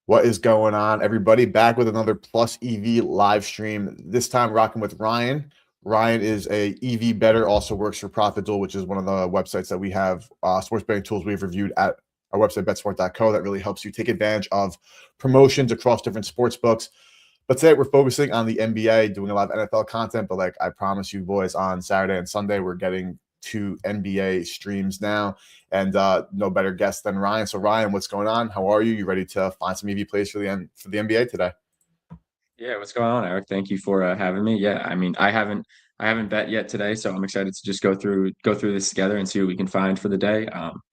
What is going on, everybody? Back with another Plus EV live stream. This time, rocking with Ryan. Ryan is a EV bettor, also works for ProfitDuel, which is one of the websites that we have, sports betting tools we've reviewed at our website, betsmart.co, that really helps you take advantage of promotions across different sports books. But today we're focusing on the NBA, doing a lot of NFL content. But like I promised you boys, on Saturday and Sunday, we're getting to NBA streams now, and no better guest than Ryan. So Ryan, what's going on? How are you? You ready to find some EV plays for the NBA today? Yeah, what's going on, Eric? Thank you for having me. Yeah, I mean, I haven't bet yet today, so I'm excited to just go through this together and see what we can find for the day.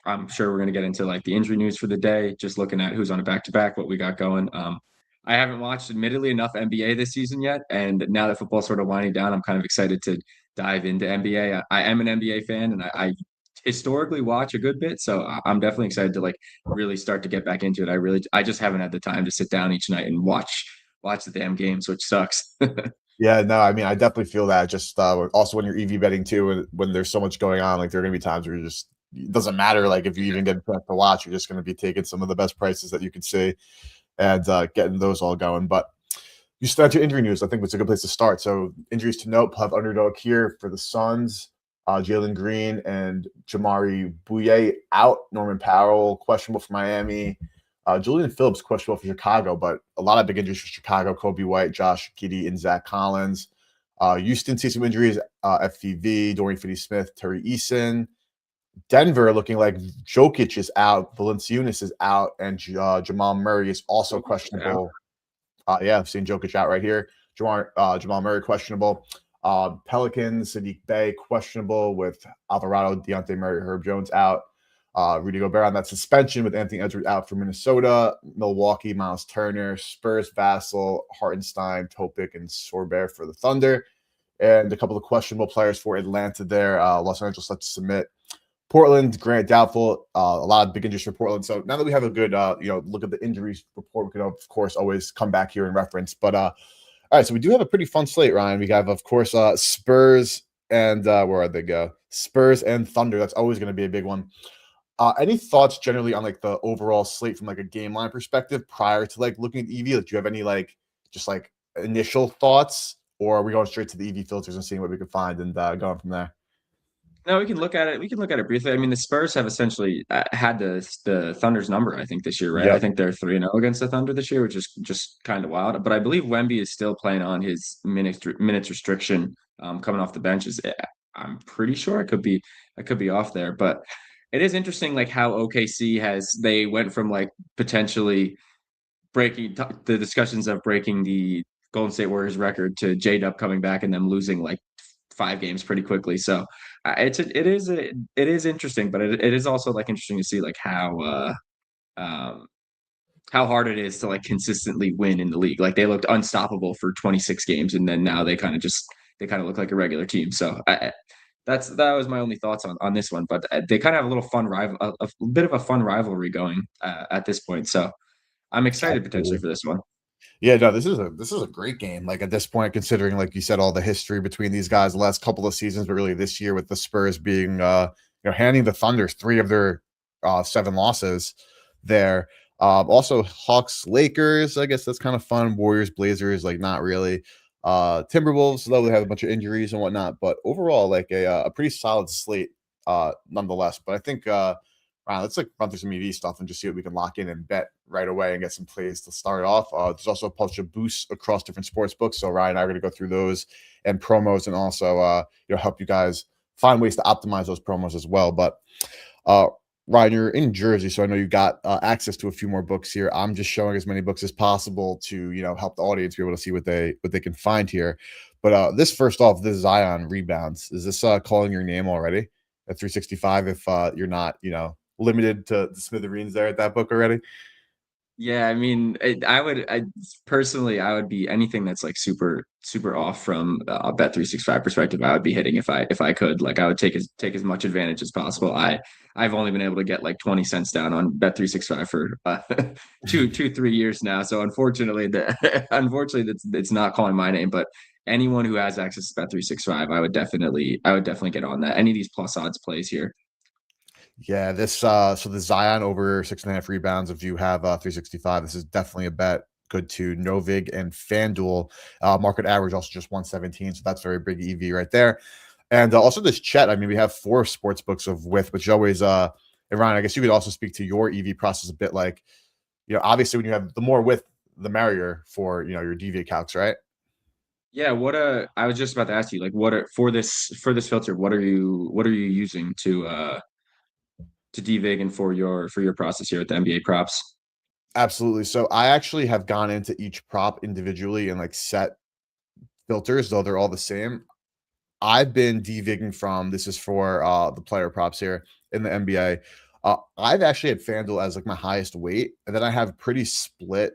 I'm sure we're gonna get into like the injury news for the day, just looking at who's on a back-to-back, what we got going. I haven't watched, admittedly, enough NBA this season yet, and now that football's sort of winding down, I'm kind of excited to dive into NBA. I am an NBA fan, and I historically watch a good bit, so I'm definitely excited to like really start to get back into it. I just haven't had the time to sit down each night and watch the damn games, which sucks. Yeah, no, I mean, I definitely feel that. Just also when you're EV betting too, and when there's so much going on, like there are gonna be times where it doesn't matter. Like if you even get a chance to watch, you're just gonna be taking some of the best prices that you can see and getting those all going. But you start your injury news. I think it's a good place to start. So injuries to note: have underdog here for the Suns. Jalen Green and Jamari Bouye out. Norman Powell questionable for Miami. Julian Phillips questionable for Chicago, but a lot of big injuries for Chicago: Kobe White, Josh Giddey, and Zach Collins. Houston sees some injuries: FVV, Dorian Finney-Smith, Terry Eason. Denver looking like Jokic is out, Valanciunas is out, and Jamal Murray is also questionable. Yeah, I've seen Jokic out right here. Jamal Murray questionable. Pelicans, Sadiq Bey questionable with Alvarado, Deontay Murray, Herb Jones out. Rudy Gobert on that suspension with Anthony Edwards out for Minnesota. Milwaukee, Miles Turner. Spurs, Vassell, Hartenstein, Topic, and Sorber for the Thunder. And a couple of questionable players for Atlanta there. Los Angeles left to submit. Portland, Grant doubtful. A lot of big injuries for Portland. So now that we have a good, look at the injuries report, we can of course always come back here and reference. But all right, so we do have a pretty fun slate, Ryan. We have, of course, Spurs and where they go? Spurs and Thunder. That's always going to be a big one. Any thoughts generally on like the overall slate from like a game line perspective prior to like looking at EV? Like, do you have any like just like initial thoughts, or are we going straight to the EV filters and seeing what we can find and going from there? No, we can look at it. We can look at it briefly. I mean, the Spurs have essentially had the Thunder's number, I think, this year, right? I Yep. think they're 3-0 against the Thunder this year, which is just kind of wild. But I believe Wemby is still playing on his minutes restriction, coming off the bench. I'm pretty sure I could be off there, but it is interesting, like how OKC they went from like potentially breaking the discussions of breaking the Golden State Warriors record to J-Dub coming back and them losing like 5 games pretty quickly. So it is interesting, but it is also like interesting to see like um, how hard it is to like consistently win in the league. Like they looked unstoppable for 26 games, and then now they kind of look like a regular team. So that was my only thoughts on this one. But they kind of have a little fun a bit of a fun rivalry going at this point. So I'm excited potentially Absolutely. for this one. Yeah, no, this is a great game. Like at this point, considering like you said, all the history between these guys the last couple of seasons, but really this year with the Spurs being handing the Thunder three of their seven losses there. Also Hawks, Lakers, I guess that's kind of fun. Warriors, Blazers, like not really. Timberwolves, though they have a bunch of injuries and whatnot, but overall, like a pretty solid slate, nonetheless. But I think wow, let's like run through some EV stuff and just see what we can lock in and bet right away and get some plays to start off. There's also a bunch of boosts across different sports books. So Ryan and I are going to go through those and promos, and also help you guys find ways to optimize those promos as well. But uh, Ryan, you're in Jersey, so I know you got access to a few more books here. I'm just showing as many books as possible to help the audience be able to see what they can find here. But this first off, this Zion rebounds. Is this calling your name already at 365? If you're not limited to the smithereens there at that book already. Yeah, I mean, I personally, I would be anything that's like super, super off from a Bet 365 perspective. I would be hitting if I could. Like, I would take as much advantage as possible. I've only been able to get like 20 cents down on Bet 365 for 3 years now. So unfortunately, unfortunately, it's not calling my name. But anyone who has access to Bet 365, I would definitely get on that. Any of these plus odds plays here. Yeah, this so the Zion over 6.5 rebounds. If you have 365, this is definitely a bet. Good to Novig and FanDuel. Market average also just 117, so that's very big EV right there. And also this Chet. I mean, we have 4 sports books of with, which always and Ryan, I guess you could also speak to your EV process a bit. Like, obviously when you have the more width, the merrier for your DV calcs, right? Yeah, I was just about to ask you, like, what are for this filter, what are you using to devig and for your process here at the NBA props? Absolutely. So I actually have gone into each prop individually and like set filters, though they're all the same. I've been devigging from this is for the player props here in the NBA. I've actually had FanDuel as like my highest weight, and then I have pretty split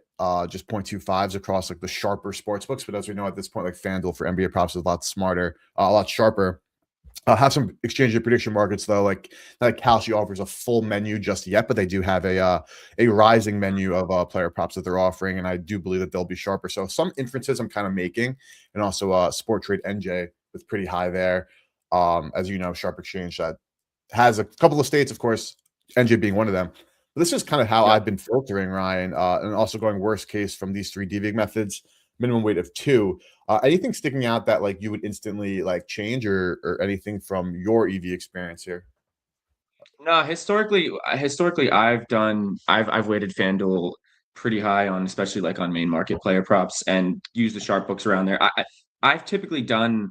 just 0.25s across like the sharper sports books. But as we know at this point, like FanDuel for NBA props is a lot smarter, a lot sharper. Have some exchange and prediction markets though, like Kalshi offers a full menu just yet, but they do have a rising menu of player props that they're offering, and I do believe that they'll be sharper. So some inferences I'm kind of making, and also Sport Trade NJ with pretty high there. As you know, Sharp Exchange that has a couple of states, of course, NJ being one of them. But this is kind of how Yep. I've been filtering, Ryan, and also going worst case from these 3 DVIG methods, minimum weight of 2. Anything sticking out that like you would instantly like change or anything from your EV experience here? No, historically, I've weighted FanDuel pretty high on, especially like on main market player props, and used the sharp books around there. I've typically done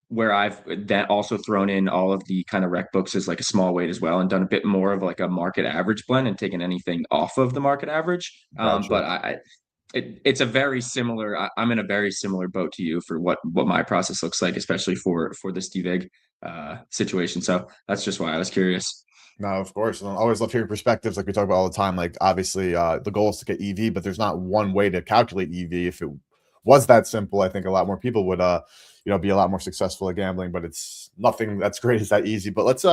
where I've then also thrown in all of the kind of rec books as like a small weight as well, and done a bit more of like a market average blend and taken anything off of the market average. Gotcha. But it's a very similar. I'm in a very similar boat to you for what my process looks like, especially for this DVIG situation. So that's just why I was curious. No, of course. And I always love hearing perspectives like we talk about all the time. Like obviously the goal is to get EV, but there's not one way to calculate EV. If it was that simple, I think a lot more people would be a lot more successful at gambling, but it's nothing that's great is that easy. But let's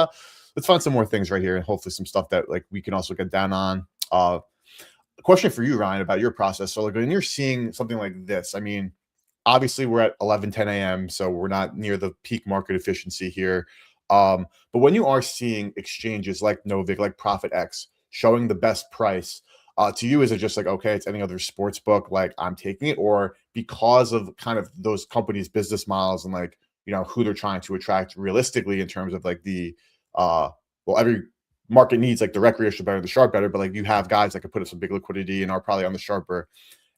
find some more things right here and hopefully some stuff that like we can also get down on. A question for you, Ryan, about your process. So like when you're seeing something like this, I mean, obviously we're at 11:10 a.m., so we're not near the peak market efficiency here. But when you are seeing exchanges like Novik, like ProfitX, showing the best price, to you, is it just like, okay, it's any other sports book, like I'm taking it, or because of kind of those companies' business models and like, who they're trying to attract realistically in terms of like the, well, every market needs like the recreational better, the sharp better, but like you have guys that could put up some big liquidity and are probably on the sharper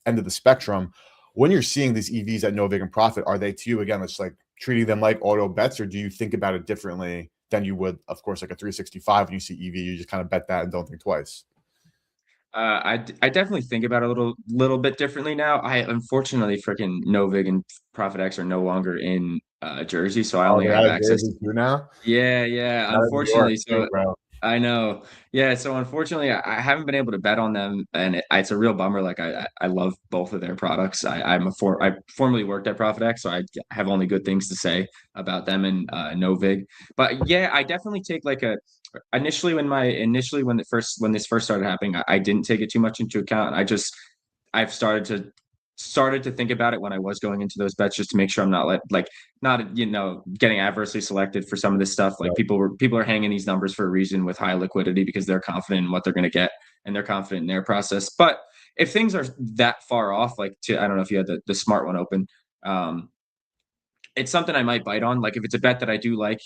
end of the spectrum. When you're seeing these EVs at Novig and Profit, are they to you again, it's like treating them like auto bets, or do you think about it differently than you would, of course, like a 365 when you see EV, you just kind of bet that and don't think twice? I definitely think about it a little bit differently now. I unfortunately freaking Novig and Profit X are no longer in Jersey, so I Oh, only they're have out of access. Jersey too now? Yeah, yeah. Out of New York Unfortunately, too, so bro. I know. Yeah, so unfortunately, I haven't been able to bet on them, and it's a real bummer. Like I love both of their products. I formerly worked at ProfitX, so I have only good things to say about them and Novig. But yeah, I definitely take like a initially when this first started happening, I didn't take it too much into account. I've started to think about it when I was going into those bets just to make sure I'm not not getting adversely selected for some of this stuff. Like Right. people are hanging these numbers for a reason with high liquidity because they're confident in what they're going to get and they're confident in their process. But if things are that far off, like I don't know if you had the smart one open, um, it's something I might bite on. Like if it's a bet that I do like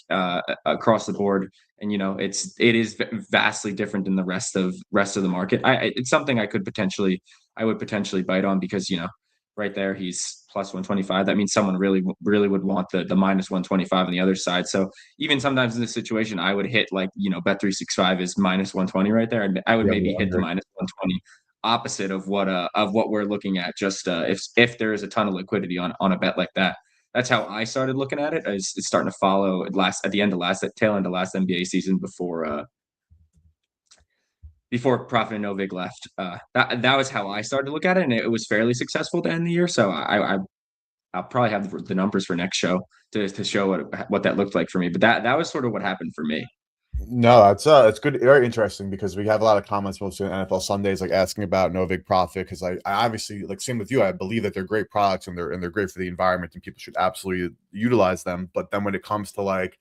across the board, and it is vastly different than the rest of the market. It's something I would potentially bite on because right there he's plus 125. That means someone really would want the minus 125 on the other side. So even sometimes in this situation, I would hit like bet 365 is minus 120 right there. I would Yeah, maybe the hit the under. minus 120 opposite of what we're looking at. Just if there is a ton of liquidity on a bet like that. That's how I started looking at it. It's starting to follow at the end of last at tail end of last NBA season before Profit and Novig left. That was how I started to look at it, and it was fairly successful to end the year. So I'll probably have the numbers for next show to show what that looked like for me. But that was sort of what happened for me. No, it's good, very interesting because we have a lot of comments mostly on NFL Sundays, like asking about Novig Profit because I obviously like same with you. I believe that they're great products and they're great for the environment and people should absolutely utilize them. But then when it comes to like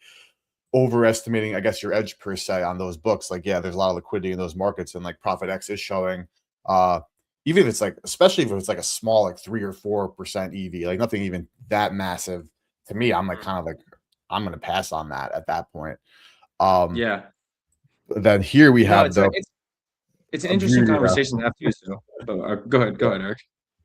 overestimating, I guess, your edge per se on those books. Like, yeah, there's a lot of liquidity in those markets, and like Profit X is showing, uh, even if it's like, especially if it's like a small, like 3 or 4% EV, like nothing even that massive. To me, I'm like Mhm. kind of like I'm gonna pass on that at that point. Um, Yeah. then here we No, have the it's an interesting beauty. conversation to have too. So, but go ahead, Eric.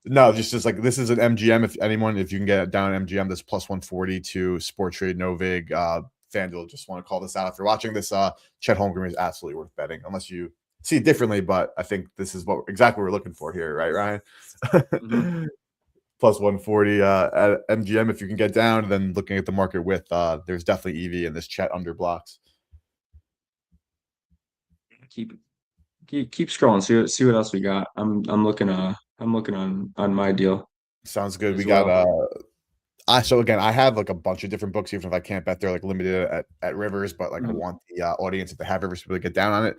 No, just like this is an MGM. If anyone, if you can get it down MGM, this plus 140 to Sport Trade, no vig, FanDuel. Just want to call this out. If you're watching this, Chet Holmgren is absolutely worth betting, unless you see it differently. But I think this is what exactly what we're looking for here, right, Hmm. Ryan? Plus 140 at MGM. If you can get down, then looking at the market with, there's definitely EV in this Chet under blocks. Keep keep scrolling. See what else we got. I'm looking on my deal Sounds good. We as got well. so again, I have like a bunch of different books, even if I can't bet they're like limited at Rivers, but like I Mhm. want the audience, if they have Rivers, to really get down on it.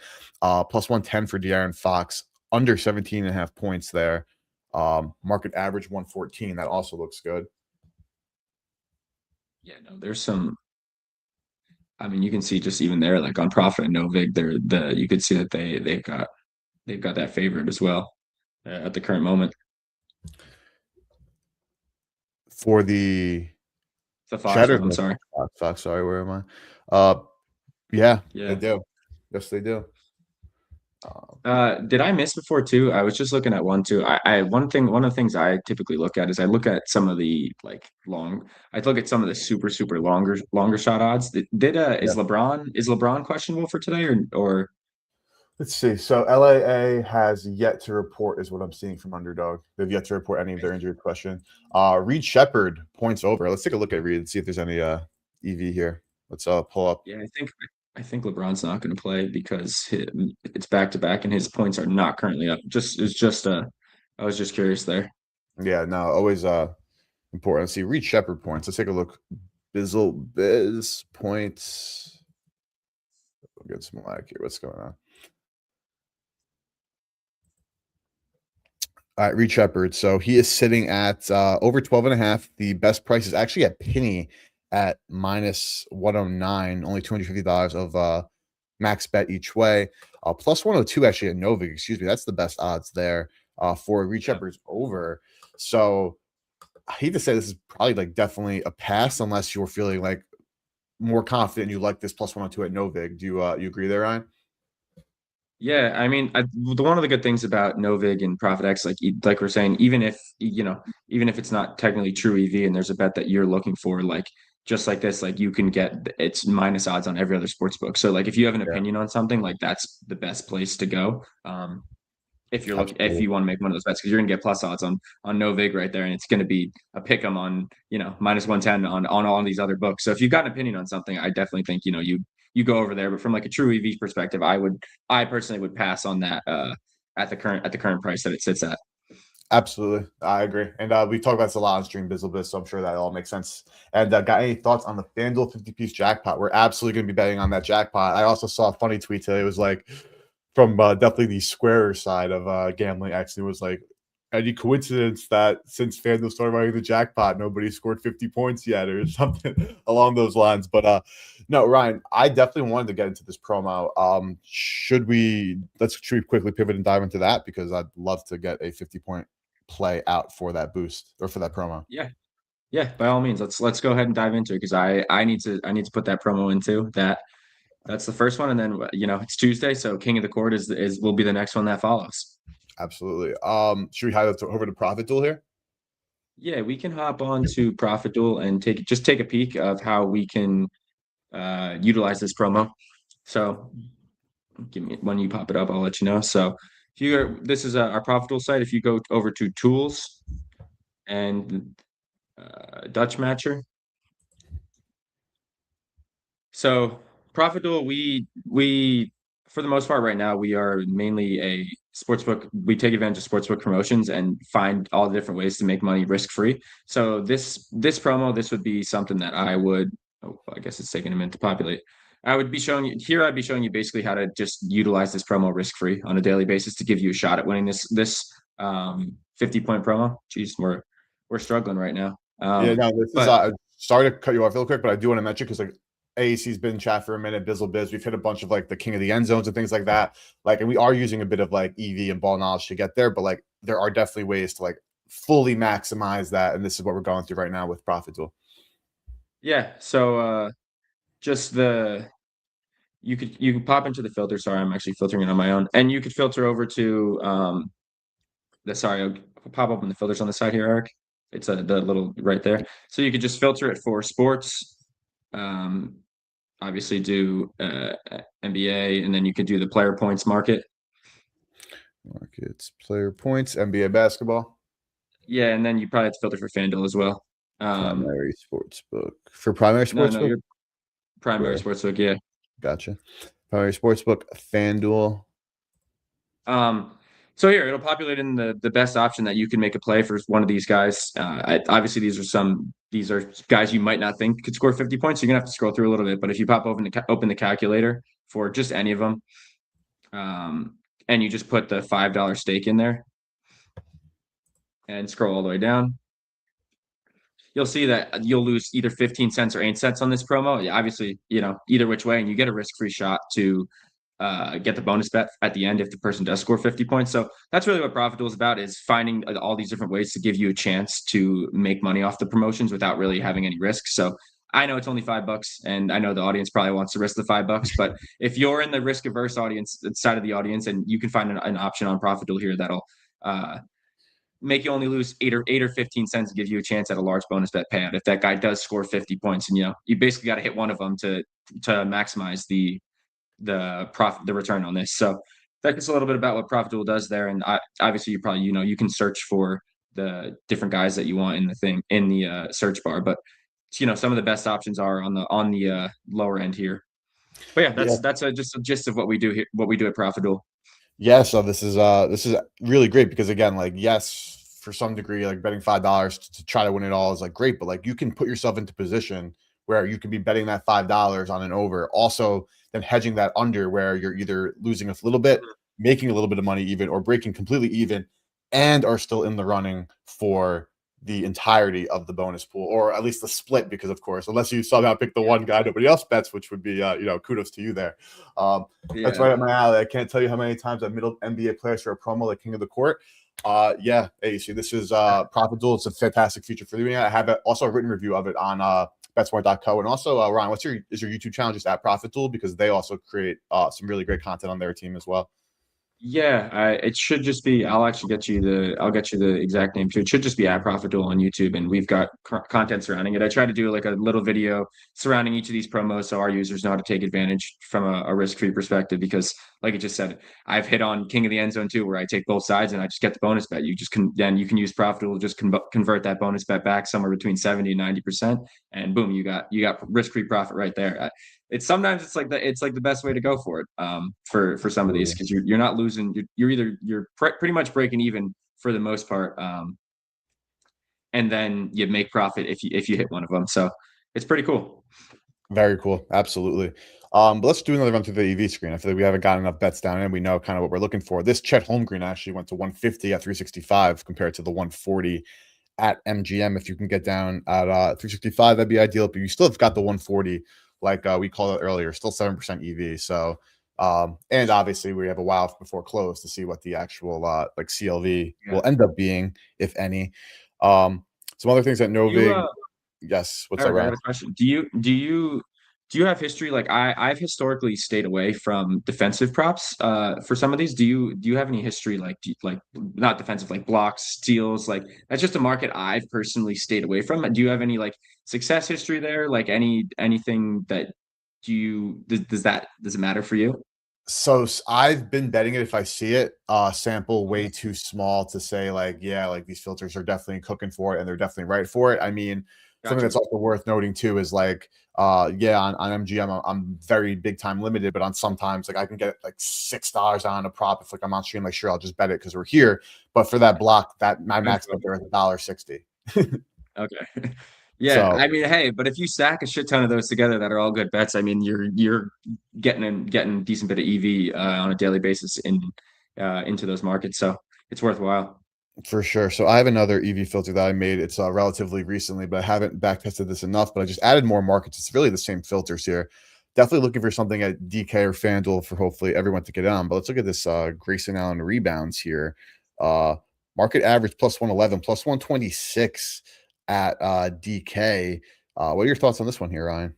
Plus 110 for De'Aaron Fox, under 17 and a half points there. Market average 114. That also looks good. Yeah, no, there's some. I mean, you can see just even there, like on Profit and Novig, you could see that they've got that favored as well at the current moment. For the The Fox Cheddar, one, I'm sorry. Fox, sorry, where am I? Uh, yeah, they Yeah. do. Yes, they do. Um, Did I miss before too? I was just looking at one too. One of the things I typically look at is I look at some of the like long. I look at some of the super longer shot odds. yeah. Is LeBron questionable for today or Let's see. So LAA has yet to report, is what I'm seeing from Underdog. They've yet to report any of their injury question. Reed Shepard points over. Let's take a look at Reed and see if there's any EV here. Let's pull up. yeah, I think LeBron's not going to play because it's back to back and his points are not currently up. I was just curious there. Yeah, no, always important. Let's see. Reed Shepard points. Let's take a look. Biz points. We'll get some lag here. What's going on? All right, Reed Shepard. So he is sitting at over 12 and a half. The best price is actually at Penny at minus 109, only $250 of max bet each way. Plus 102 actually at Novik, excuse me. That's the best odds there for Reed Yeah. Shepard's over. So I hate to say this is probably like definitely a pass unless you're feeling like more confident you like this plus 102 at Novik. Do you agree there, Ryan? Yeah, I mean, one of the good things about Novig and Profit X, like we're saying, even if even if it's not technically true EV, and there's a bet that you're looking for, like just like this, like you can get it's minus odds on every other sports book. So like if you have an Yeah, opinion on something, like that's the best place to go. If absolutely. you want to make one of those bets because you're gonna get plus odds on no vig right there, and it's gonna be a pick 'em on minus 110 on all these other books. So if you've got an opinion on something, I definitely think you go over there. But from like a true EV perspective, I personally would pass on that at the current price that it sits at. Absolutely. I agree. And we talked about this a lot on Stream Bizzle, so I'm sure that all makes sense. And got any thoughts on the FanDuel 50-piece jackpot? We're absolutely going to be betting on that jackpot. I also saw a funny tweet today. It was like from definitely the squarer side of gambling. Actually, it was like, any coincidence that since FanDuel started running the jackpot, nobody scored 50 points yet or something along those lines. But no, Ryan, I definitely wanted to get into this promo. Should we quickly pivot and dive into that? Because I'd love to get a 50-point play out for that boost or for that promo. Yeah, yeah. By all means, let's go ahead and dive into it because I need to put that promo into that. That's the first one, and then it's Tuesday, so King of the Court is will be the next one that follows. Absolutely. Should we highlight over to Profit Duel here? Yeah, we can hop on to Profit Duel and take a peek of how we can utilize this promo. So give me when you pop it up, I'll let you know. So if you are, this is our Profit Duel site. If you go over to Tools and Dutch Matcher, so Profit Duel, we for the most part right now we are mainly a sportsbook. We take advantage of sportsbook promotions and find all the different ways to make money risk free. So this promo, this would be something that I would. Oh, I guess it's taking a minute to populate. I would be showing you here. I'd be showing you basically how to just utilize this promo risk free on a daily basis to give you a shot at winning this 50-point promo. Jeez, we're struggling right now. Yeah, no, this is But sorry to cut you off real quick, but I do want to mention because like AAC's been in chat for a minute, Bizzle Biz. We've hit a bunch of like the king of the end zones and things like that. Like, and we are using a bit of like EV and ball knowledge to get there, but like there are definitely ways to like fully maximize that. And this is what we're going through right now with Profit Tool. Yeah. So just the you can pop into the filter. Sorry, I'm actually filtering it on my own. And you could filter over to I'll pop open the filters on the side here, Eric. It's the little right there. So you could just filter it for sports. Um, obviously do NBA, and then you could do the player points market. Markets, player points, NBA basketball. Yeah, and then you probably have to filter for FanDuel as well. Primary sportsbook. For primary No, sportsbook? your primary Where? sportsbook, yeah. Gotcha. Primary sportsbook, FanDuel. So here it'll populate in the best option that you can make a play for one of these guys. Obviously these are guys you might not think could score 50 points. So you're gonna have to scroll through a little bit. But if you pop open the calculator for just any of them, and you just put the $5 stake in there and scroll all the way down, you'll see that you'll lose either 15 cents or 8 cents on this promo. Yeah, obviously, either which way, and you get a risk-free shot to get the bonus bet at the end if the person does score 50 points. So that's really what Profit Duel is about, is finding all these different ways to give you a chance to make money off the promotions without really having any risk. So I know it's only $5, and I know the audience probably wants the risk of the $5, but if you're in the risk averse audience side of the audience, and you can find an option on Profit Duel here that'll make you only lose 8 or 15 cents and give you a chance at a large bonus bet payout if that guy does score 50 points. And you basically got to hit one of them to maximize the profit, the return on this. So that's just a little bit about what Profit Duel does there. And obviously you probably you can search for the different guys that you want in the search bar, but some of the best options are on the lower end here. But yeah, that's just a gist of what we do here, what we do at Profit Duel. Yeah, so this is really great because again, like, yes, for some degree, like betting $5 to try to win it all is like great, but like you can put yourself into position where you can be betting that $5 on an over, also then hedging that under where you're either losing a little bit, making a little bit of money even, or breaking completely even, and are still in the running for the entirety of the bonus pool, or at least the split, because of course, unless you somehow pick the one guy nobody else bets, which would be kudos to you there. That's right up my alley. I can't tell you how many times I've middled NBA players for a promo like King of the Court. Hey, see, this is Profit Duel. It's a fantastic feature for doing it. I have also a written review of it on betsmart.co, and also Ryan, is your YouTube channel just at Profit Duel, because they also create some really great content on their team as well. Yeah, it should just be. I'll get you the exact name too. It should just be at Profit Duel on YouTube, and we've got content surrounding it. I try to do like a little video surrounding each of these promos so our users know how to take advantage from a risk-free perspective. Because, like I just said, I've hit on King of the End Zone too, where I take both sides and I just get the bonus bet. You can use Profit Duel, just convert that bonus bet back somewhere between 70 and 90%, and boom, you got risk-free profit right there. It's like the best way to go for it for some of these, because you're not losing, you're pretty much breaking even for the most part, and then you make profit if you hit one of them. So it's pretty cool. Very cool. Absolutely. But let's do another run through the EV screen. I feel like we haven't got enough bets down and we know kind of what we're looking for. This Chet Holmgren actually went to 150 at 365 compared to the 140 at MGM. If you can get down at 365, that'd be ideal, but you still have got the 140, like we called it earlier, still 7% EV. So, and obviously we have a while before close to see what the actual like CLV will end up being, if any. Some other things that Novig. Yes. What's Eric, that? I got a question. Do you have history? Like I've historically stayed away from defensive props for some of these. Do you have any history, like not defensive, like blocks, steals? Like that's just a market I've personally stayed away from. Do you have any like success history there? Like anything that does it matter for you? So I've been betting it if I see it. Sample way too small to say like, yeah, like these filters are definitely cooking for it and they're definitely right for it. I mean, something that's also worth noting too is like, yeah, on MGM, I'm very big time limited, but on sometimes like I can get like $6 on a prop if like I'm on stream, like sure, I'll just bet it because we're here. But for that block, that my max bet there is $1.60. Okay. Yeah, so, I mean, hey, but if you stack a shit ton of those together that are all good bets, I mean, you're getting a decent bit of EV on a daily basis into those markets, so it's worthwhile. For sure. So I have another EV filter that I made. It's relatively recently, but I haven't back tested this enough. But I just added more markets. It's really the same filters here. Definitely looking for something at DK or FanDuel for hopefully everyone to get on. But let's look at this Grayson Allen rebounds here. Uh, Market average plus 111, plus 126 at DK. What are your thoughts on this one here, Ryan?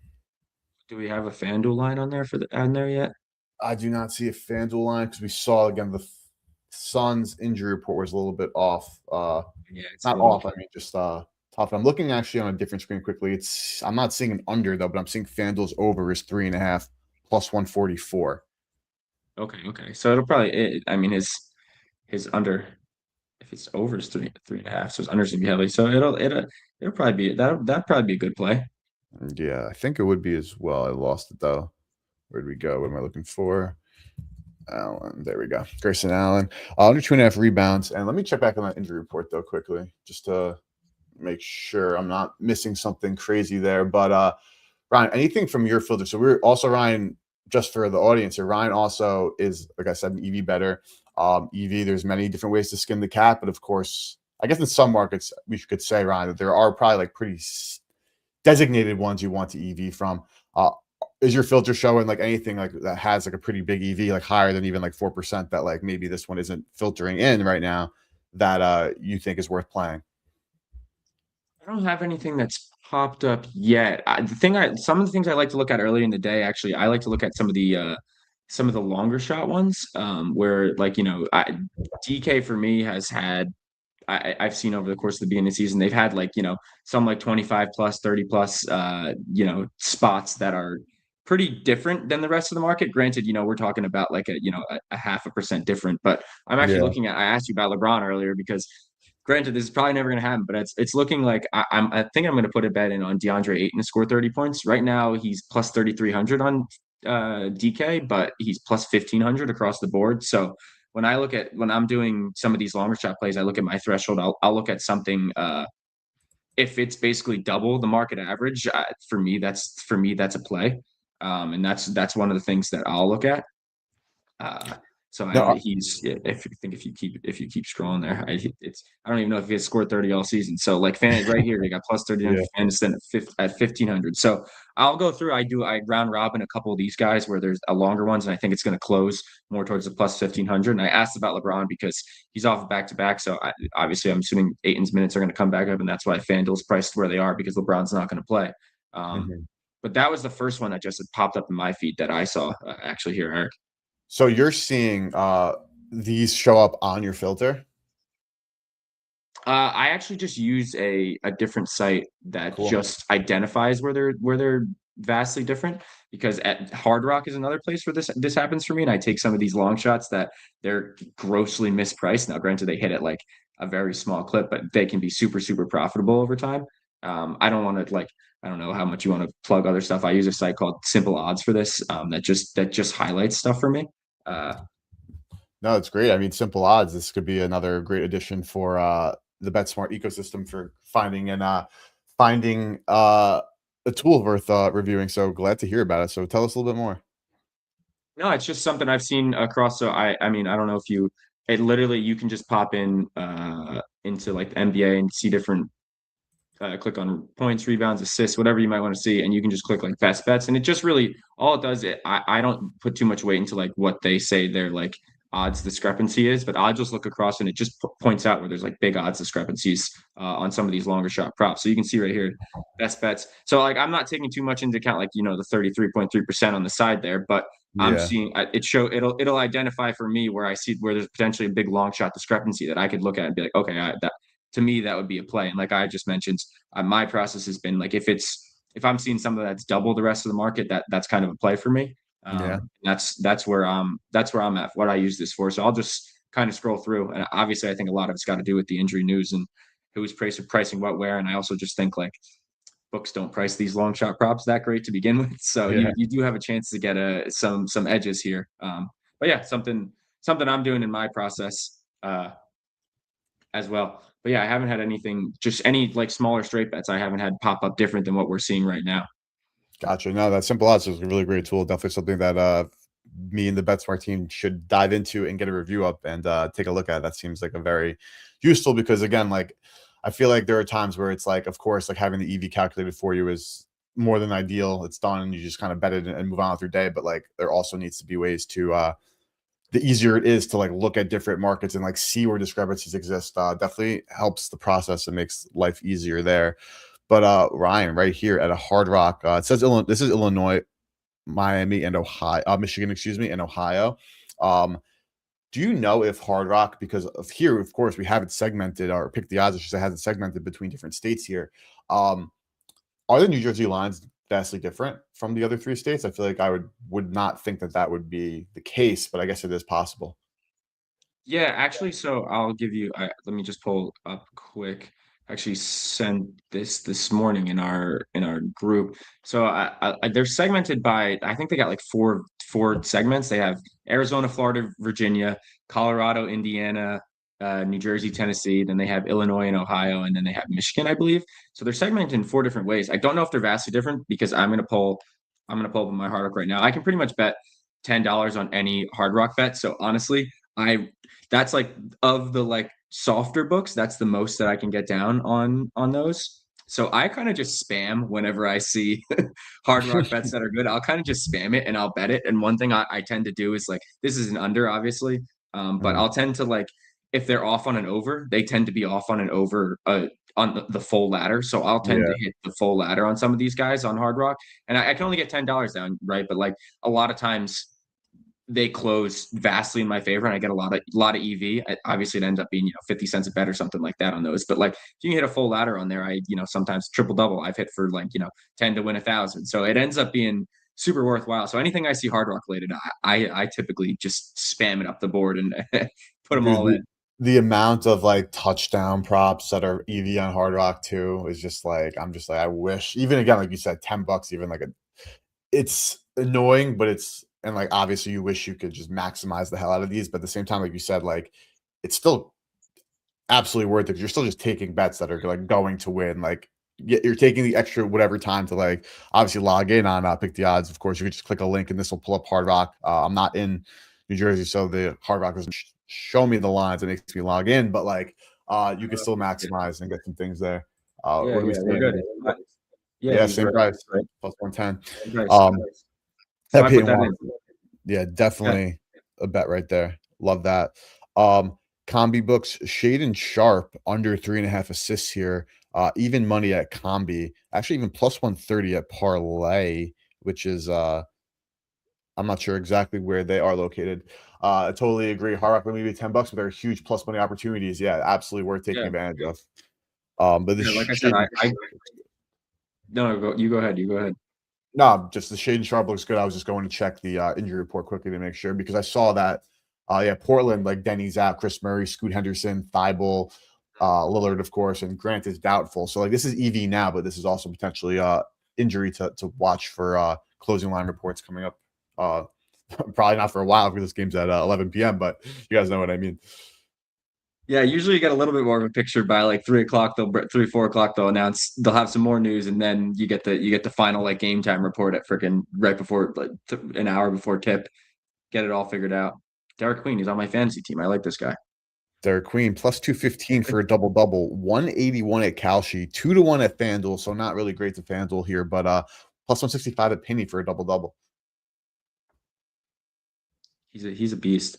Do we have a FanDuel line on there on there yet? I do not see a FanDuel line because we saw again the Suns injury report was a little bit off. Yeah, it's a Not little. off. I mean, just tough. I'm looking actually on a different screen quickly. I'm not seeing an under though, but I'm seeing FanDuel's over is 3.5 plus 144. Okay. So it'll probably. I mean, his under, if it's over is three and a half, so his under's gonna be heavy. So it'll probably be that'd probably be a good play. Yeah, I think it would be as well. I lost it though. Where'd we go? What am I looking for? Allen. There we go. Grayson Allen. Under 2.5 rebounds. And let me check back on that injury report though quickly, just to make sure I'm not missing something crazy there. But Ryan, anything from your filter? So we're also Ryan, just for the audience here, Ryan also is, like I said, an EV better. EV, there's many different ways to skin the cat, but of course, I guess in some markets we could say, Ryan, that there are probably like pretty designated ones you want to EV from. Uh, is your filter showing like anything like that has like a pretty big EV, like higher than even like 4%, that like maybe this one isn't filtering in right now that you think is worth playing? I don't have anything that's popped up yet. Some of the things I like to look at early in the day, actually, I like to look at some of the longer shot ones, where like DK for me has had I've seen over the course of the beginning of the season, they've had like, some like 25 plus, 30 plus, spots that are pretty different than the rest of the market. Granted, we're talking about like a half a percent different, but I'm actually Yeah. I asked you about LeBron earlier because granted, this is probably never going to happen, but it's looking like I think I'm going to put a bet in on DeAndre Ayton to score 30 points. Right now, he's plus 3,300 on DK, but he's plus 1,500 across the board. So when I'm doing some of these longer shot plays, I look at my threshold. I'll look at something if it's basically double the market average. For me that's a play, and that's one of the things that I'll look at. Uh, No, if you keep scrolling there, I don't even know if he has scored 30 all season. So like fan right here, they got plus 3,900 yeah. Faniston at 1,500. So I'll go through. I round robin a couple of these guys where there's a longer ones, and I think it's going to close more towards the plus 1,500. And I asked about LeBron because he's off back to back. So obviously I'm assuming Aiton's minutes are going to come back up, and that's why FanDuel's priced where they are because LeBron's not going to play. Mhm. But that was the first one that just popped up in my feed that I saw actually here, Eric. So you're seeing these show up on your filter? I actually just use a different site that Cool. just identifies where they're vastly different because at Hard Rock is another place where this happens for me, and I take some of these long shots that they're grossly mispriced. Now, granted, they hit at like a very small clip, but they can be super profitable over time. I don't want to like I don't know how much you want to plug other stuff. I use a site called Simple Odds for this that just highlights stuff for me. Uh, No, it's great. I mean, simple odds. This could be another great addition for the BetSmart ecosystem for finding a tool worth reviewing. So glad to hear about it. So tell us a little bit more. No, it's just something I've seen across. So I mean, I don't know if it literally, you can just pop in into like the NBA and see different, click on points, rebounds, assists, whatever you might want to see. And you can just click like best bets. And it just really, all it does, I don't put too much weight into like what they say their like odds discrepancy is, but I'll just look across and it just points out where there's like big odds discrepancies on some of these longer shot props. So you can see right here, best bets. So like, I'm not taking too much into account, like, the 33.3% on the side there, but I'm Yeah. seeing it'll identify for me where I see where there's potentially a big long shot discrepancy that I could look at and be like, okay, that to me that would be a play. And like I just mentioned, my process has been like if I'm seeing something that's double the rest of the market, that's kind of a play for me. Yeah. That's where I'm at. What I use this for. So I'll just kind of scroll through, and obviously I think a lot of it's got to do with the injury news and who's pricing what where. And I also just think like books don't price these long shot props that great to begin with. So Yeah. you do have a chance to get some edges here. But yeah, something I'm doing in my process as well. But yeah, I haven't had anything, just any like smaller straight bets I haven't had pop up different than what we're seeing right now. Gotcha. No, that simple odds is a really great tool. Definitely something that me and the BetSmart team should dive into and get a review up and take a look at. That seems like a very useful because again, like I feel like there are times where it's like, of course, like having the EV calculated for you is more than ideal. It's done and you just kind of bet it and move on with your day. But like there also needs to be ways to the easier it is to like look at different markets and like see where discrepancies exist. Definitely helps the process and makes life easier there. But Ryan, right here at a Hard Rock, it says Illinois. This is Illinois, Miami, and Ohio, Michigan, excuse me, and Ohio. Um, do you know if Hard Rock, because of here, of course, we haven't segmented or picked the odds, I should say, hasn't segmented between different states here. Um, are the New Jersey lines vastly different from the other three states? I feel like I would not think that that would be the case, but I guess it is possible. Yeah, actually, so I'll give you. Let me just pull up quick. Actually, sent this morning in our group. So they're segmented by. I think they got like four segments. They have Arizona, Florida, Virginia, Colorado, Indiana, New Jersey, Tennessee. Then they have Illinois and Ohio, and then they have Michigan, I believe. So they're segmented in four different ways. I don't know if they're vastly different because I'm gonna pull up my Hard Rock right now. I can pretty much bet $10 on any Hard Rock bet. So honestly, I that's like of the like softer books, that's the most that I can get down on those. So I kind of just spam whenever I see Hard Rock bets that are good. I'll kind of just spam it and I'll bet it. And one thing I tend to do is like this is an under, obviously, but Mm, I'll tend to like if they're off on an over, they tend to be off on an over on the full ladder. So I'll tend to yeah. hit the full ladder on some of these guys on Hard Rock, and I can only get $10 down, right? But like a lot of times they close vastly in my favor and I get a lot of EV. Obviously it ends up being, 50 cents a bet or something like that on those. But like if you can hit a full ladder on there, sometimes triple double. I've hit for like, 10 to win 1,000. So it ends up being super worthwhile. So anything I see Hard Rock related, I typically just spam it up the board and put them Dude, all in. the amount of like touchdown props that are EV on Hard Rock too is just like I'm just like I wish even again like you said $10 even like a it's annoying but it's and like obviously you wish you could just maximize the hell out of these but at the same time like you said like it's still absolutely worth it. You're still just taking bets that are like going to win. Like you're taking the extra whatever time to like obviously log in on pick the odds. Of course, you can just click a link and this will pull up Hard Rock. I'm not in New Jersey, so the Hard Rock doesn't show me the lines. It makes me log in, but like you can still maximize and get some things there. Yeah, What are we yeah, we're good. saying? Yeah, Yeah, he's same right. price, Right. plus 110. Same price. Um, So that I put Peyton that Warren. in. Yeah, Yeah. definitely a bet right there. Love that. Combi books, Shade and Sharp under 3.5 assists here. Even money at Combi, actually even plus 130 at Parlay, which is I'm not sure exactly where they are located. I totally agree. Hard Rock maybe $10, but they're huge plus money opportunities. Yeah, absolutely worth taking Yeah. advantage of. But the Yeah, like I said, Shade I no, you go ahead. You go ahead. No, just the Shade and Sharp looks good. I was just going to check the injury report quickly to make sure because I saw that. Yeah, Portland like Denny's out, Chris Murray, Scoot Henderson, Thibault, Lillard, of course, and Grant is doubtful. So like this is EV now, but this is also potentially injury to watch for closing line reports coming up. Uh, probably not for a while because this game's at 11 p.m. But you guys know what I mean. Yeah, usually you get a little bit more of a picture by like 3 o'clock. 4 o'clock. They'll announce. They'll have some more news, and then you get the final like game time report at freaking right before like an hour before tip. Get it all figured out. Derek Queen, he's on my fantasy team. I like this guy. Derek Queen plus 215 for a double double, 181 at Kalshi, 2-1 at FanDuel. So not really great to FanDuel here, but plus 165 at Penny for a double double. He's a beast.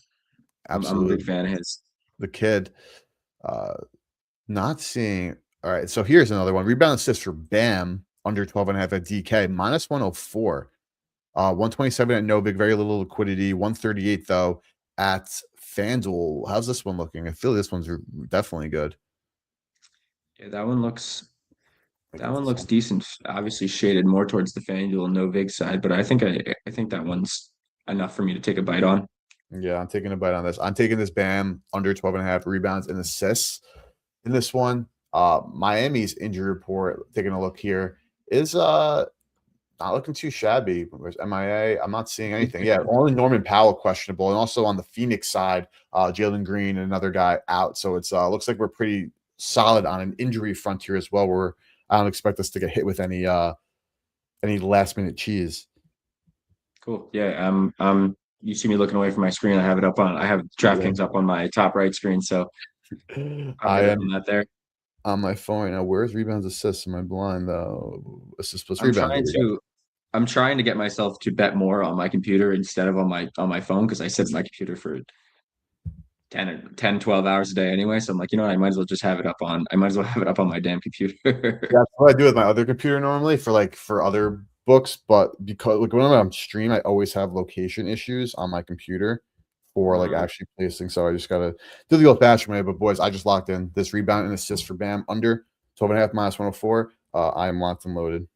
I'm a big Absolutely. fan of his. The kid. Uh not seeing all right. So here's another one. Rebound assist for Bam under 12.5 at DK, minus 104. 127 at no big, very little liquidity. 138 though at FanDuel. How's this one looking? I feel this one's definitely good. Yeah, that one looks I that get one this looks one. decent. Obviously shaded more towards the FanDuel no vig side, but I think that one's enough for me to take a bite on. Yeah, I'm taking a bite on this. I'm taking this Bam under 12.5 rebounds and assists in this one. Miami's injury report, taking a look here, is not looking too shabby. Where's MIA? I'm not seeing anything. Yeah, only Norman Powell questionable, and also on the Phoenix side, Jalen Green and another guy out. So it's looks like we're pretty solid on an injury front here as well. Where I don't expect us to get hit with any last minute cheese. Cool. Yeah, you see me looking away from my screen. I have Yeah. DraftKings up on my top right screen, so I'll I get it am on that there. on my phone right now. Where's rebounds, assists? Am I blind though? Assists plus I'm rebounds. trying There we go. to I'm trying to get myself to bet more on my computer instead of on my phone because I sit at my computer for 12 hours a day anyway. So I'm like, you know what? I might as well have it up on my damn computer. That's what I do with my other computer normally for like for other books, but because like when I'm on stream, I always have location issues on my computer for like Uh, actually placing. So I just gotta do the old fashioned way. But boys, I just locked in this rebound and assist for Bam under 12 and a half minus 104. I am locked and loaded.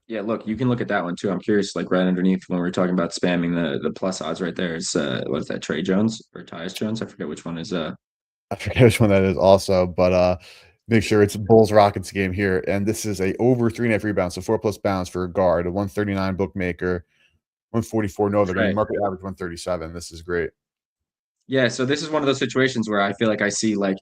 yeah, look, you can look at that one too. I'm curious, like right underneath when we are talking about spamming the plus odds right there is what is that, Trey Jones or Tyus Jones? I forget which one is I forget which one that is also, but make sure it's Bulls Rockets game here. And this is a over 3.5 rebounds, so 4+ bounds for a guard, a 139 bookmaker, 144 Novik. I mean, Trey. market average 137. This is great. Yeah, so this is one of those situations where I feel like I see like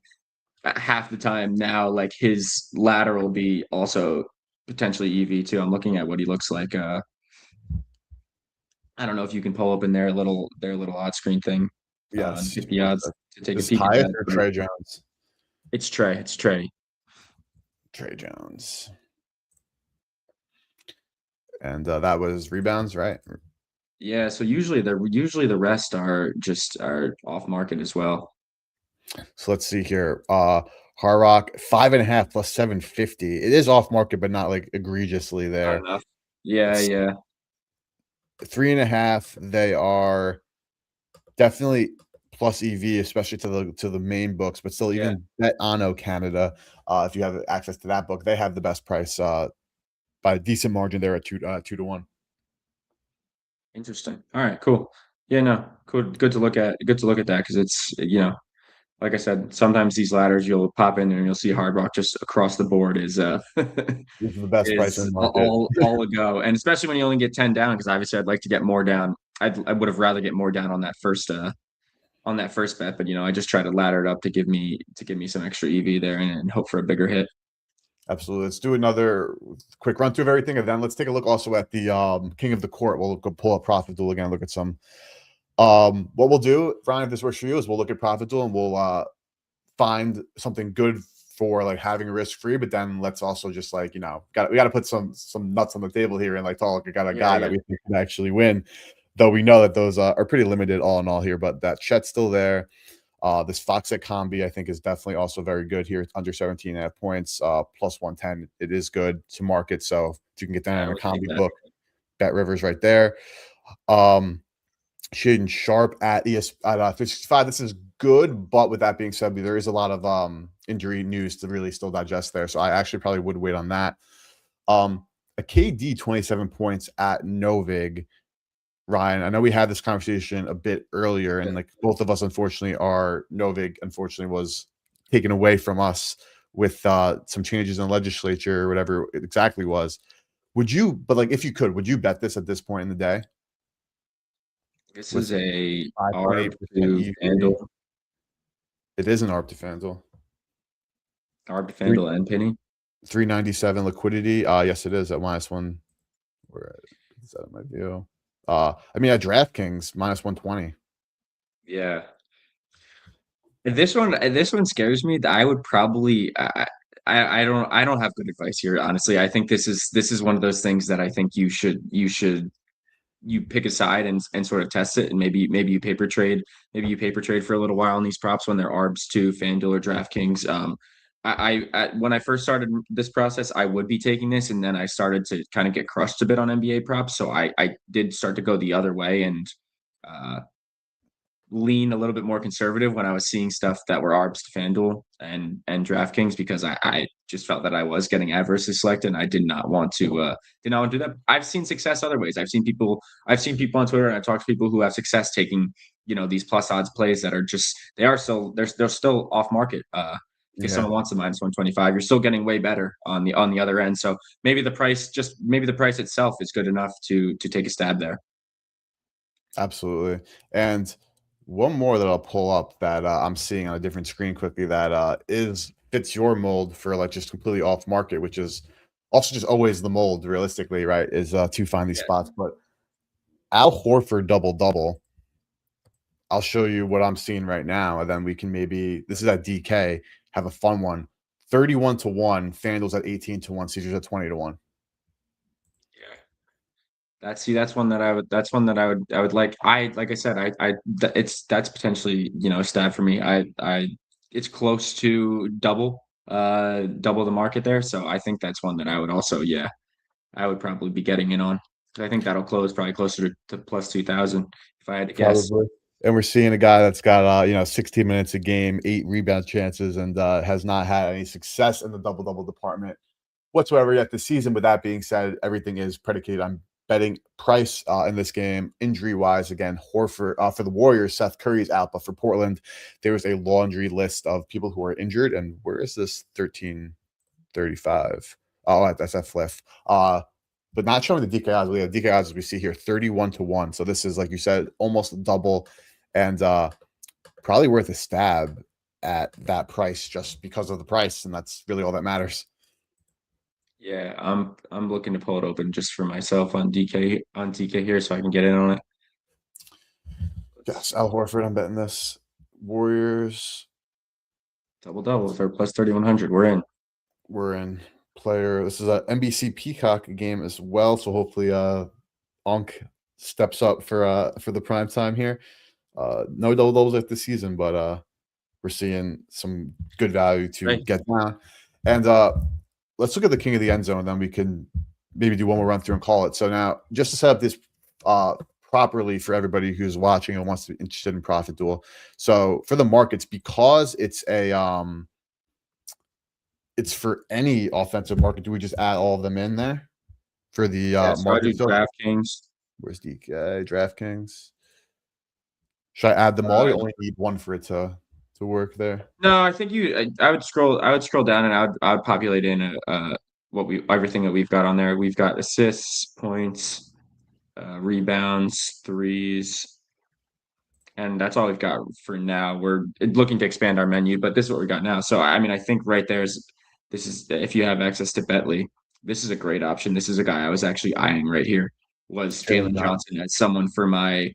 half the time now, like his ladder will be also potentially EV too. I'm looking at what he looks like. I don't know if you can pull up in their little odd screen thing, and Yes. get the odds to take a Is peek at Tyus that. or But Trey Jones? it's Trey. It's Trey. Trey Jones. And that was rebounds, right? Yeah. So usually the rest are off market as well. So let's see here. Hard Rock 5.5 plus 750. It is off market, but not like egregiously Not there. enough. Yeah. It's Yeah. 3.5. They are definitely plus EV, especially to the main books, but still Yeah. even Bet Anno Canada. If you have access to that book, they have the best price by a decent margin there at 2 to 1. Interesting. All right. Cool. Yeah. No. Cool. Good to look at. Good to look at that because it's like I said, sometimes these ladders you'll pop in there and you'll see Hard Rock just across the board This is the best price in is the market. all a go, and especially when you only get 10 down, because obviously I'd like to get more down. I would have rather get more down on that first bet, but I just try to ladder it up to give me some extra EV there and hope for a bigger hit. Absolutely. Let's do another quick run through of everything, and then let's take a look also at the King of the Court. We'll go pull up Profit Duel again, look at some. What we'll do, Brian, if this works for you, is we'll look at Profit Duel and we'll find something good for like having risk free, but then let's also just like we got to put some nuts on the table here and like talk. We got a Yeah, guy that yeah, we think can actually win, though we know that those are pretty limited all in all here. But that Chet's still there. This Foxet combi, I think, is definitely also very good here. It's under 17.5 points, plus 110. It is good to market. So if you can get down yeah. on I a would take combi that. book, Bet Rivers right there. Shaden Sharp at at 55. This is good, but with that being said, there is a lot of injury news to really still digest there. So I actually probably would wait on that. A KD 27 points at Novig. Ryan, I know we had this conversation a bit earlier, Yeah. and like both of us, unfortunately, Novig unfortunately was taken away from us with some changes in the legislature or whatever it exactly was. Would you, but like if you could, would you bet this at this point in the day This is with a ARB 5.8% to EV? FanDuel, It is an ARP to FanDuel. ARB to Three FanDuel and Penny. 397 liquidity. Yes, it is at -1. Where is that in my view? I mean at DraftKings -120. Yeah. This one scares me. I would probably I don't have good advice here, honestly. I think this is one of those things that I think you pick a side and sort of test it, and maybe you paper trade for a little while on these props when they're ARBs to FanDuel or DraftKings. When I first started this process, I would be taking this, and then I started to kind of get crushed a bit on NBA props, so I did start to go the other way and uh, lean a little bit more conservative when I was seeing stuff that were ARBs to FanDuel and DraftKings because I just felt that I was getting adversely selected and I did not want to do that. I've seen success other ways. I've seen people on Twitter and I've talked to people who have success taking, these plus odds plays that are just they're still off market. If Yeah, someone wants a -125, you're still getting way better on the other end. So maybe the price itself is good enough to take a stab there. absolutely. And one more that I'll pull up that I'm seeing on a different screen quickly that is fits your mold for like just completely off market, which is Also, just always the mold, realistically, right, is to find these Yeah. spots. But Al Horford double double. I'll show you what I'm seeing right now, and then we can maybe this is at DK, have a fun one. 31 to 1, FanDuel's at 18 to 1, Caesars at 20 to 1. Yeah. That's one that I would like. Like I said, that's potentially, a stab for me. It's close to double the market there. So I think that's one that I would also, yeah, I would probably be getting in on. I think that'll close probably closer to plus 2,000 if I had to guess. Probably. And we're seeing a guy that's got 16 minutes a game, 8 rebound chances, and has not had any success in the double double department whatsoever yet this season. With that being said, everything is predicated on betting price in this game. Injury wise, again, Horford for the Warriors, Seth Curry is out, but for Portland, there is a laundry list of people who are injured. And where is this 1335? Oh, that's at Fliff. But not showing the DK odds. We have DK odds as we see here, 31 to 1. So this is, like you said, almost double, and probably worth a stab at that price just because of the price, and that's really all that matters. Yeah, I'm looking to pull it open just for myself on DK here so I can get in on it. Yes, Al Horford, I'm betting this. Warriors, Double double for plus 3,100. We're in. we're in player. This is a NBC Peacock game as well, so hopefully Onk steps up for the prime time here. No double doubles at this season, but we're seeing some good value to Right. get down. And let's look at the king of the end zone, and then we can maybe do one more run through and call it. So now, just to set up this properly for everybody who's watching and wants to be interested in Profit Duel. So for the markets, because it's for any offensive market, do we just add all of them in there for the Yeah, so I do market filter? DraftKings. Where's DK? DraftKings. Should I add them all? You only need one for it to work there. No, I think I would scroll down and I would populate in everything that we've got on there. We've got assists, points, rebounds, threes, and that's all we've got for now. We're looking to expand our menu, but this is what we got now. So I mean, I think right there's this is if you have access to Betley, this is a great option. This is a guy I was actually eyeing right here was Jalen Jalen Johnson. Johnson as someone for my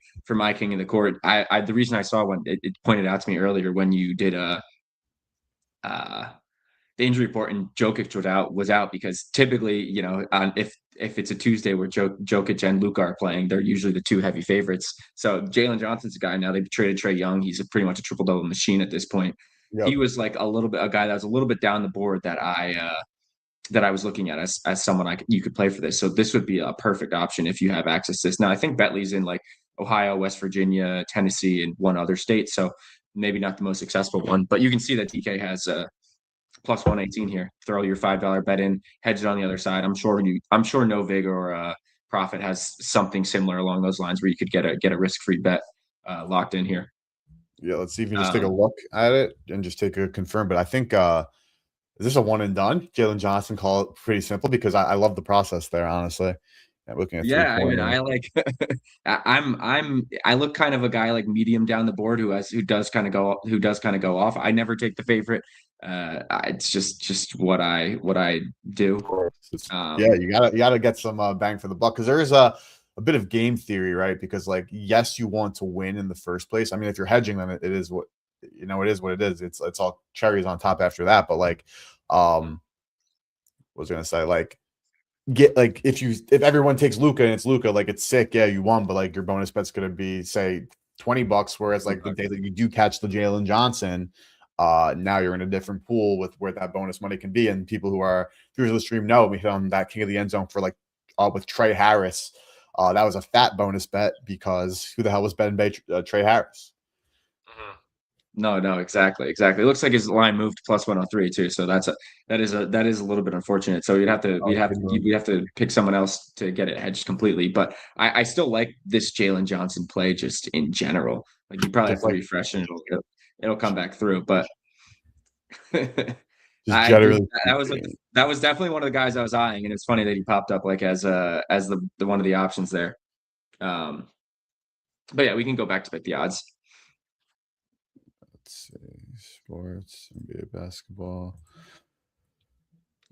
king of the court. I the reason I saw one it pointed out to me earlier when you did uh the injury report and Jokic was out because typically, if it's a Tuesday where Jokic and Luka are playing, they're usually the two heavy favorites. So Jalen Johnson's a guy now. They've traded Trae Young. He's pretty much a triple double machine at this point. He Yep. was like a guy that was a little bit down the board that I was looking at as someone you could play for this. So this would be a perfect option if you have access to this. Now I think Betley's in like Ohio, West Virginia, Tennessee, and one other state. So maybe not the most successful one, but you can see that DK has plus 118 here. Throw your $5 bet in, hedge it on the other side. I'm sure Novig or Profit has something similar along those lines where you could get a risk-free bet locked in here. Yeah, let's see if you just take a look at it and just take a confirm. But I think is this a one and done? Jalen Johnson, call it pretty simple because I love the process there, honestly. I'm looking at Yeah, I mean, 3 pointer. I like I look kind of a guy like medium down the board who does kind of go off. I never take the favorite. It's just what I do. Of course. Yeah, Um, you gotta get some bang for the buck because there is a bit of game theory, right? Because like, yes, you want to win in the first place. I mean, if you're hedging, then it is what it is what it is. It's all cherries on top after that. But like, what was I gonna say? Like, get like if everyone takes Luca and it's Luca, like it's sick, yeah, you won, but like your bonus bet's gonna be say $20, whereas like the day that you do catch the Jalen Johnson, now you're in a different pool with where that bonus money can be. And people who are viewers of the stream know we hit on that king of the end zone for like with Trey Harris. That was a fat bonus bet because who the hell was betting Trey Harris? no, exactly. It looks like his line moved to plus 103 too. So that is a little bit unfortunate. So Oh, good move. we'd have to pick someone else to get it hedged completely. But I still like this Jalen Johnson play just in general. Like you probably have Just to like refresh and it'll come back through. But just generally that was definitely one of the guys I was eyeing, and it's funny that he popped up like as the one of the options there. But yeah, we can go back to like the odds. let's see, sports, NBA basketball.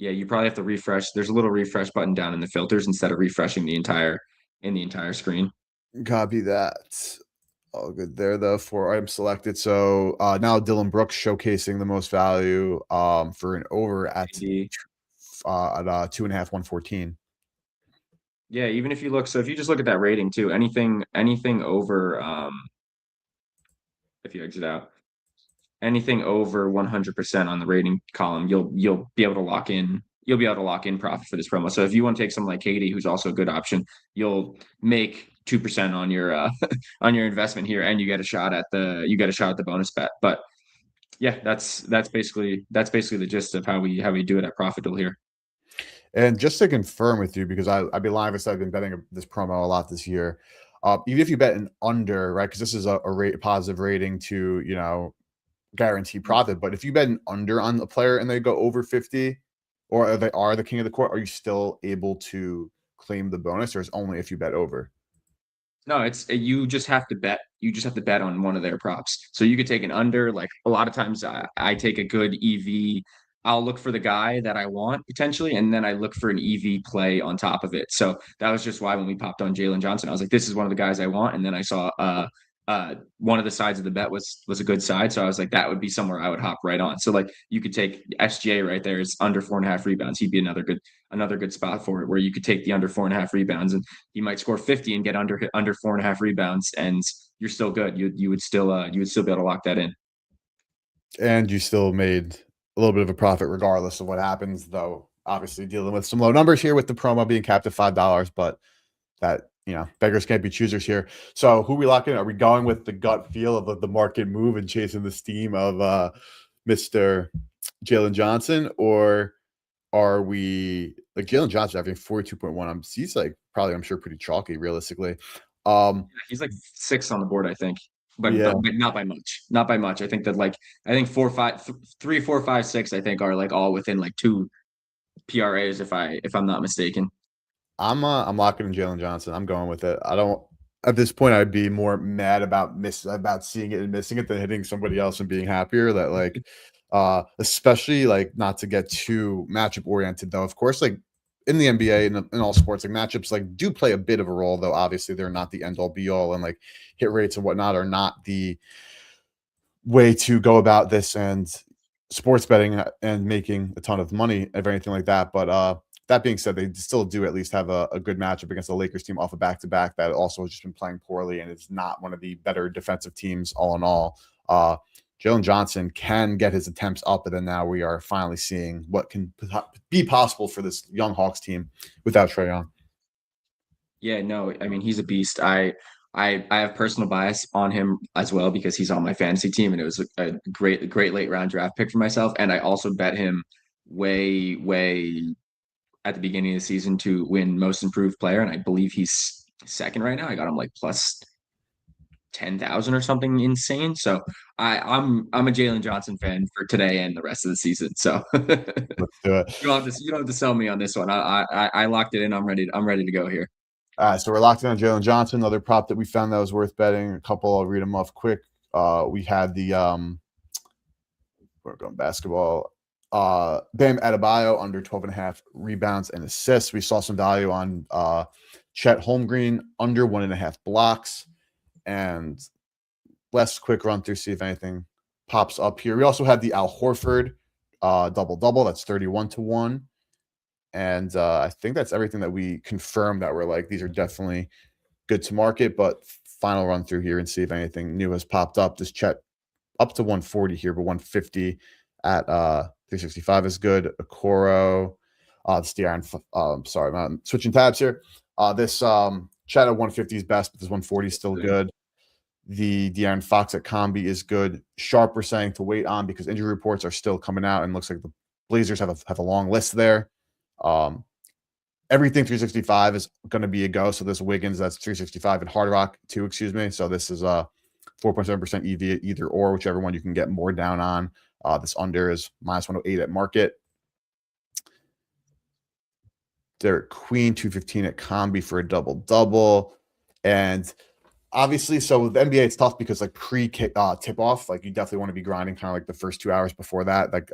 Yeah, you probably have to refresh. There's a little refresh button down in the filters instead of refreshing the entire screen. Copy that. All good there, though. 4 items selected. So now Dylan Brooks showcasing the most value for an over AD. at 2.5, 114. Yeah, even if you look, so if you just look at that rating too, anything over if you exit out, anything over 100% on the rating column, you'll be able to lock in. You'll be able to lock in profit for this promo. So if you want to take someone like Katie, who's also a good option, you'll make 2% on your on your investment here, and you get a shot at the bonus bet. But yeah, that's basically the gist of how we do it at Profit Duel here. And just to confirm with you, because I'd be lying if I said I've been betting this promo a lot this year. Even if you bet an under, right? Because this is a positive rating to guarantee profit. But if you bet an under on the player and they go over 50, or they are the king of the court, are you still able to claim the bonus, or is only if you bet over? No, it's you just have to bet. You just have to bet on one of their props. So you could take an under. Like a lot of times, I take a good EV. I'll look for the guy that I want potentially, and then I look for an EV play on top of it. So that was just why when we popped on Jalen Johnson, I was like, this is one of the guys I want. And then I saw one of the sides of the bet was a good side. So I was like, that would be somewhere I would hop right on. So like you could take SGA right there. It's under 4.5 rebounds. He'd be another good spot for it where you could take the under 4.5 rebounds and he might score 50 and get under 4.5 rebounds, and you're still good. You would still be able to lock that in. And you still made a little bit of a profit regardless of what happens, though obviously dealing with some low numbers here with the promo being capped at $5, but that beggars can't be choosers here. So who we locking in? Are we going with the gut feel of the market move and chasing the steam of Mr. Jalen Johnson, or are we like Jalen Johnson having 42.1? He's like probably, I'm sure, pretty chalky realistically. He's like 6 on the board, I think, but Yeah, but not by much. Not by much. I think that I think 3, 4, 5, 6. I think are like all within like 2 PRAs if I'm not mistaken. I'm locking in Jalen Johnson. I'm going with it. I don't At this point I'd be more mad about seeing it and missing it than hitting somebody else and being happier that especially like not to get too matchup oriented though. Of course, like in the NBA and in all sports, like matchups like do play a bit of a role, though obviously they're not the end all be all, and like hit rates and whatnot are not the way to go about this and sports betting and making a ton of money of anything like that. But that being said, they still do at least have a good matchup against the Lakers team off a back-to-back that also has just been playing poorly, and it's not one of the better defensive teams all in all. Jalen Johnson can get his attempts up, and then now we are finally seeing what can be possible for this young Hawks team without Trae Young. Yeah, no, I mean he's a beast. I have personal bias on him as well because he's on my fantasy team and it was a great late round draft pick for myself. And I also bet him way at the beginning of the season to win most improved player. And I believe he's second right now. I got him like plus 10,000 or something insane. So I'm a Jalen Johnson fan for today and the rest of the season. So Let's do it. you don't have to sell me on this one. I locked it in. I'm ready to go here. So we're locked in on Jalen Johnson. Another prop that we found that was worth betting. A couple, I'll read them off quick. We had the we're going basketball. Bam Adebayo under 12.5 rebounds and assists. We saw some value on Chet Holmgren under 1.5 blocks. And less quick run through, see if anything pops up here. We also had the Al Horford double. That's 31-1. And I think that's everything that we confirmed that we're like, these are definitely good to market. But final run through here and see if anything new has popped up. This Chet up to 140 here, but 150 at 365 is good. Okoro, this the iron. Sorry, I'm switching tabs here. This Chet at 150 is best, but this 140 is still good. The De'Aaron Fox at Combi is good. Sharp, we're saying to wait on because injury reports are still coming out, and looks like the Blazers have a long list there. Everything 365 is going to be a go. So this Wiggins, that's 365, and Hard Rock too, excuse me. So this is a 4.7% EV either or, whichever one you can get more down on. This under is -108 at market. Derek Queen 215 at Combi for a double. And obviously, so with the NBA, it's tough because like pre tip off, like you definitely want to be grinding kind of like the first 2 hours before that. Like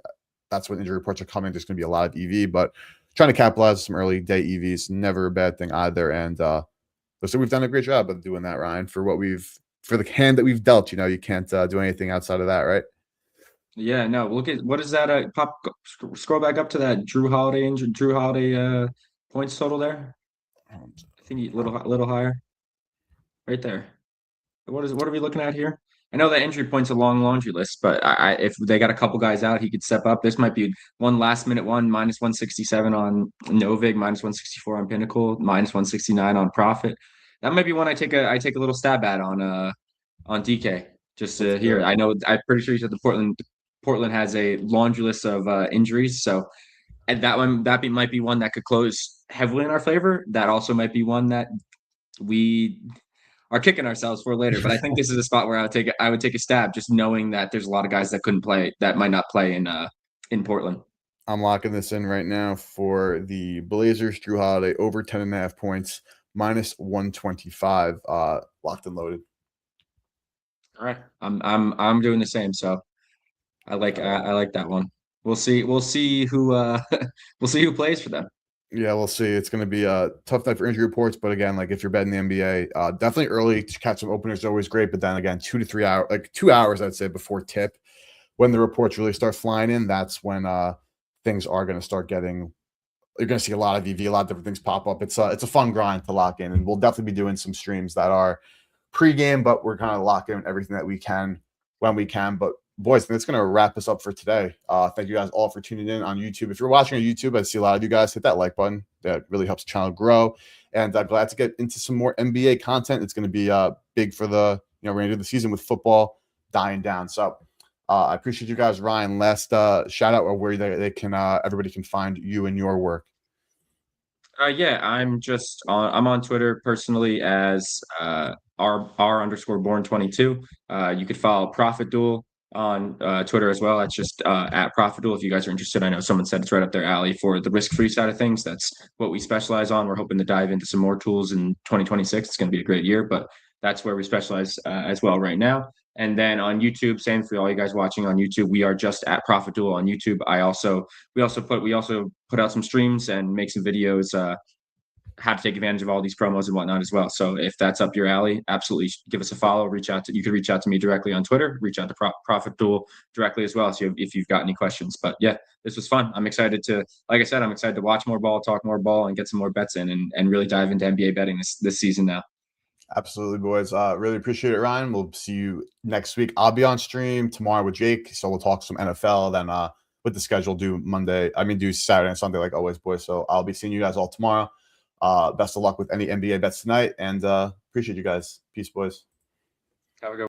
that's when injury reports are coming. There's going to be a lot of EV, but trying to capitalize some early day EVs, never a bad thing either. And so we've done a great job of doing that, Ryan, for the hand that we've dealt. You can't do anything outside of that, right? Yeah, no, look at what is that? Scroll back up to that Drew Holiday points total there. I think little higher, right there. What are we looking at here? I know that injury point's a long laundry list, but if they got a couple guys out, he could step up. This might be one last minute one, minus 167 on Novig, minus 164 on Pinnacle, minus 169 on Profit. That might be one I take a little stab at on DK. Just Let's do here. it. I know I'm pretty sure you said the Portland has a laundry list of injuries, so and might be one that could close heavily in our favor. That also might be one that we are kicking ourselves for later. But I think this is a spot where I would take a stab, just knowing that there's a lot of guys that couldn't play, that might not play in Portland. I'm locking this in right now for the Blazers. Drew Holiday over 10.5 points, minus 125. Locked and loaded. All right, I'm doing the same. So I like that one. We'll see who we'll see who plays for them. Yeah, we'll see. It's going to be a tough night for injury reports, but again, like if you're betting the NBA, definitely early to catch some openers is always great. But then again, 2 to 3 hours, like 2 hours, I'd say before tip, when the reports really start flying in, that's when things are going to start getting. You're going to see a lot of EV, a lot of different things pop up. It's a fun grind to lock in, and we'll definitely be doing some streams that are pregame, but we're kind of locking in everything that we can when we can. But boys, that's going to wrap us up for today. Thank you guys all for tuning in on YouTube. If you're watching on YouTube, I see a lot of you guys hit that like button. That really helps the channel grow. And I'm glad to get into some more NBA content. It's going to be big for the remainder of the season with football dying down. So I appreciate you guys. Ryan, last shout out or where they can everybody can find you and your work. Yeah, I'm on Twitter personally as R_born22. You could follow Profit Duel on Twitter as well. That's just at Profit Duel if you guys are interested. I know someone said it's right up their alley for the risk-free side of things. That's what we specialize on. We're hoping to dive into some more tools in 2026. It's going to be a great year, but that's where we specialize as well right now. And then on YouTube, same for all you guys watching on YouTube. We are just at Profit Duel on YouTube. We also put out some streams and make some videos how to take advantage of all these promos and whatnot as well. So if that's up your alley, absolutely give us a follow. You could reach out to me directly on Twitter, reach out to Profit Duel directly as well. So if you've got any questions, but yeah, this was fun. I'm excited to watch more ball, talk more ball, and get some more bets in and really dive into NBA betting this season now. Absolutely, boys. Really appreciate it, Ryan. We'll see you next week. I'll be on stream tomorrow with Jake, so we'll talk some NFL. Then with the schedule, do Saturday and Sunday like always, boys. So I'll be seeing you guys all tomorrow. Best of luck with any NBA bets tonight, and appreciate you guys. Peace, boys. Have a good one.